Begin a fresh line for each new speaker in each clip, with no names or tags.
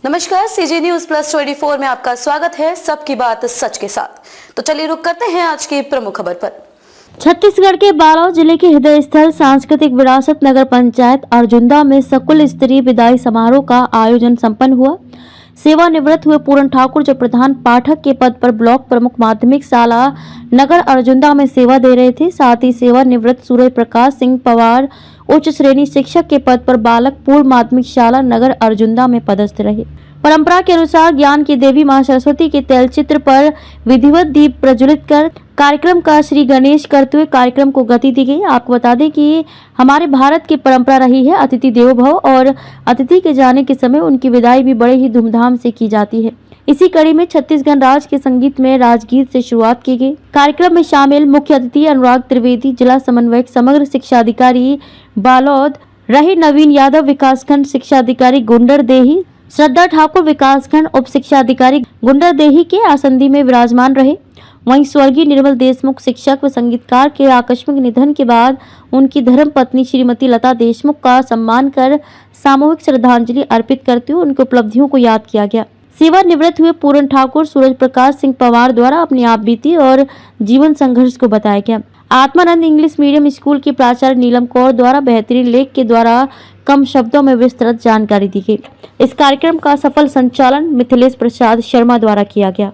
नमस्कार, CG news plus 24 में आपका स्वागत है। सबकी बात सच के साथ। तो चलिए रुक करते हैं आज की प्रमुख खबर पर।
छत्तीसगढ़ के बालोद जिले के हृदय स्थल सांस्कृतिक विरासत नगर पंचायत अर्जुंदा में सकुल स्तरीय विदाई समारोह का आयोजन संपन्न हुआ। सेवानिवृत्त हुए पूरन ठाकुर जो प्रधान पाठक के पद पर ब्लॉक प्रमुख माध्यमिक शाला नगर अर्जुंदा में सेवा दे रहे थे। साथ ही सेवानिवृत्त सूर्य प्रकाश सिंह पवार उच्च श्रेणी शिक्षक के पद पर बालक पूर्व माध्यमिक शाला नगर अर्जुंदा में पदस्थ रहे। परंपरा के अनुसार ज्ञान की देवी मां सरस्वती के तैलचित्र पर विधिवत दीप प्रज्वलित कर कार्यक्रम का श्री गणेश करते हुए कार्यक्रम को गति दी गई। आपको बता दें कि हमारे भारत की परंपरा रही है अतिथि देवो भव और अतिथि के जाने के समय उनकी विदाई भी बड़े ही धूमधाम से की जाती है। इसी कड़ी में छत्तीसगढ़ राज्य के संगीत में राजगीत से शुरुआत की गई। कार्यक्रम में शामिल मुख्य अतिथि अनुराग त्रिवेदी, जिला समन्वयक समग्र शिक्षा अधिकारी बालोद रहे, नवीन यादव विकासखंड शिक्षा अधिकारी गुंडरदेही, श्रद्धा ठाकुर विकासखंड उप शिक्षा अधिकारी गुंडरदेही के आसंदी में विराजमान रहे। वहीं स्वर्गीय निर्मल देशमुख शिक्षक व संगीतकार के आकस्मिक निधन के बाद उनकी धर्म पत्नी श्रीमती लता देशमुख का सम्मान कर सामूहिक श्रद्धांजलि अर्पित करते हुए उनकी उपलब्धियों को याद किया गया। सेवानिवृत्त हुए पूरन ठाकुर सूरज प्रकाश सिंह पवार द्वारा अपनी आप बीती और जीवन संघर्ष को बताया गया। आत्मानंद इंग्लिश मीडियम स्कूल की प्राचार्य नीलम कौर द्वारा बेहतरीन लेख के द्वारा कम शब्दों में विस्तृत जानकारी दी गई। इस कार्यक्रम का सफल संचालन मिथिलेश प्रसाद शर्मा द्वारा किया गया।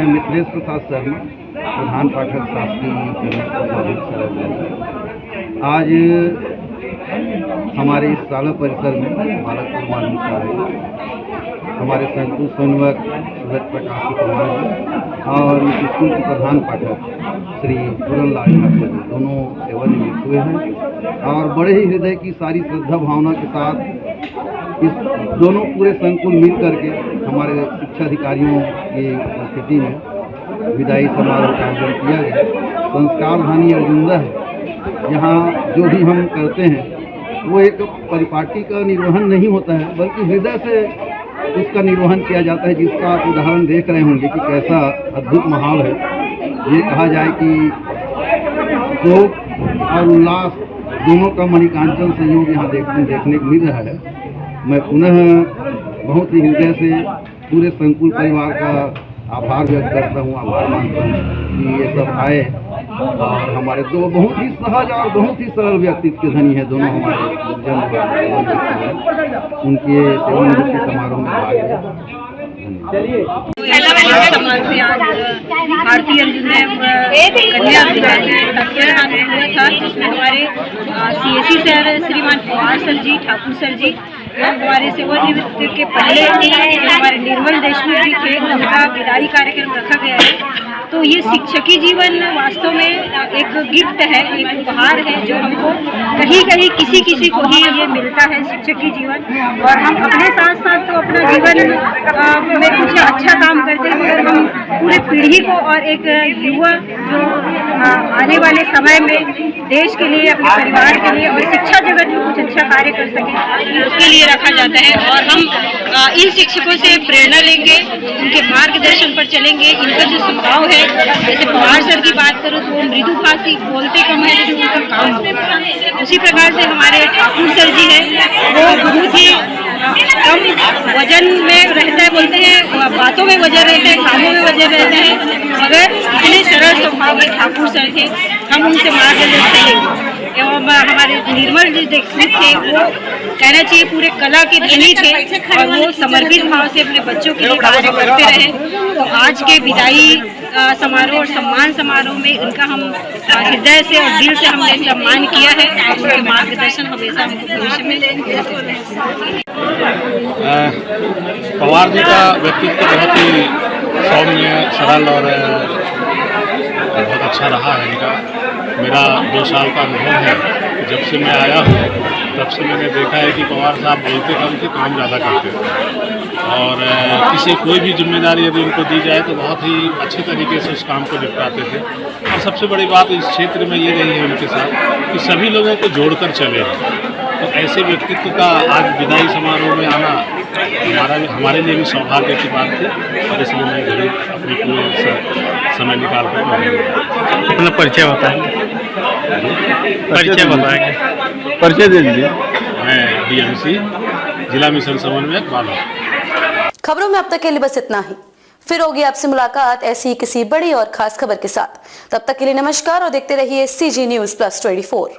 मिथिलेश प्रसाद शर्मा, प्रधान पाठक शासकीय आज हमारे इस शाला परिसर में बालक माध्यमिक शाला हमारे संकुल समन्वयक सूरज प्रकाश कुमार जी और इस स्कूल के प्रधान पाठक श्री पूरन ठाकुर दोनों सेवानिवृत्त हुए हैं और बड़े ही हृदय की सारी श्रद्धा भावना के साथ इस दोनों पूरे संकुल मिल करके हमारे शिक्षा अधिकारियों की उपस्थिति में विदाई समारोह का आयोजन किया गया। संस्कार धानी अर्जुंदा है, यहाँ जो भी हम करते हैं वो एक परिपाटी का निर्वहन नहीं होता है, बल्कि हृदय से उसका निर्वहन किया जाता है, जिसका आप उदाहरण देख रहे होंगे कि कैसा अद्भुत माहौल है। ये कहा जाए कि शोक और उल्लास दोनों का मणिकांचन संयोग यहाँ देखने को मिल रहा है। मैं पुनः बहुत ही हृदय से पूरे संकुल परिवार का आभार व्यक्त करता हूँ, आभार मानता हूँ कि ये सब आए और हमारे दो बहुत ही सहज और बहुत ही सरल व्यक्तित्व के धनी है दोनों हमारे उनके सेवानिवृत्ति समारोह में भाग लिया।
भारतीय कन्या हुआ था, जिसमें हमारे CSE सर श्रीमान पवार सर जी, ठाकुर सर जी, हमारे सेवानिवृत्त के पहले हमारे निर्मल देशमुख जी थे, उनका विदाई कार्यक्रम रखा गया है। तो ये शिक्षकी जीवन वास्तव में एक गिफ्ट है, एक उपहार है जो हमको कहीं कहीं किसी को ही ये मिलता है, शिक्षकी जीवन। और हम अपने साथ साथ तो अपना जीवन में कुछ अच्छा काम करते हैं, मगर हम पूरे पीढ़ी को और एक युवा जो आने वाले समय में देश के लिए, अपने परिवार के लिए और शिक्षा जगत में कुछ अच्छा कार्य कर सकें, उसके लिए रखा जाता है। और हम इन शिक्षकों से प्रेरणा लेंगे, उनके मार्गदर्शन पर चलेंगे। इनका जो स्वभाव है, जैसे पवार सर की बात करूँ तो वो मृदुभाषी, बोलते कम है लेकिन उनका काम होता है। उसी प्रकार से हमारे ठाकुर सर जी हैं, वो बहुत ही कम वजन में रहता है, बोलते हैं बातों में वजन रहता है, कामों में वजन रहता है, मगर इतने सरल स्वभाव के ठाकुर सर थे। हम उनसे मार्गदर्शन लेंगे। एवं हमारे निर्मल जी दीक्षित थे, वो कहना चाहिए पूरे कला के धनी थे और वो समर्पित भाव से अपने बच्चों के लिए कार्य करते रहे। तो आज के विदाई समारोह और सम्मान समारोह में उनका हम हृदय से और दिल से हमने सम्मान किया है और उनके मार्गदर्शन हमेशा हमको भविष्य में लेंगे।
पवार जी का व्यक्तित्व बहुत ही सौम्य, सरल और बहुत अच्छा रहा है इनका। मेरा 2 साल का अनुभव है, जब से मैं आया हूँ तब से मैंने देखा है कि पवार साहब बोलते कम थे, काम ज़्यादा करते थे। और किसी कोई भी जिम्मेदारी यदि उनको दी जाए तो बहुत ही अच्छे तरीके से उस काम को निपटाते थे। और सबसे बड़ी बात इस क्षेत्र में ये रही है उनके साथ कि सभी लोगों को जोड़कर चले। तो ऐसे व्यक्तित्व का आज विदाई समारोह में आना हमारे लिए भी सौभाग्य की बात थी और इसलिए मैं जरूर अपने पूरे समय निकाल कर
अपना परिचय बताएंगे। परिचय दे दीजिए।
मैं DMC जिला मिशन समन्वयक बाला।
खबरों में अब तक के लिए बस इतना ही। फिर होगी आपसे मुलाकात ऐसी किसी बड़ी और खास खबर के साथ। तब तक के लिए नमस्कार और देखते रहिए CG News Plus 24।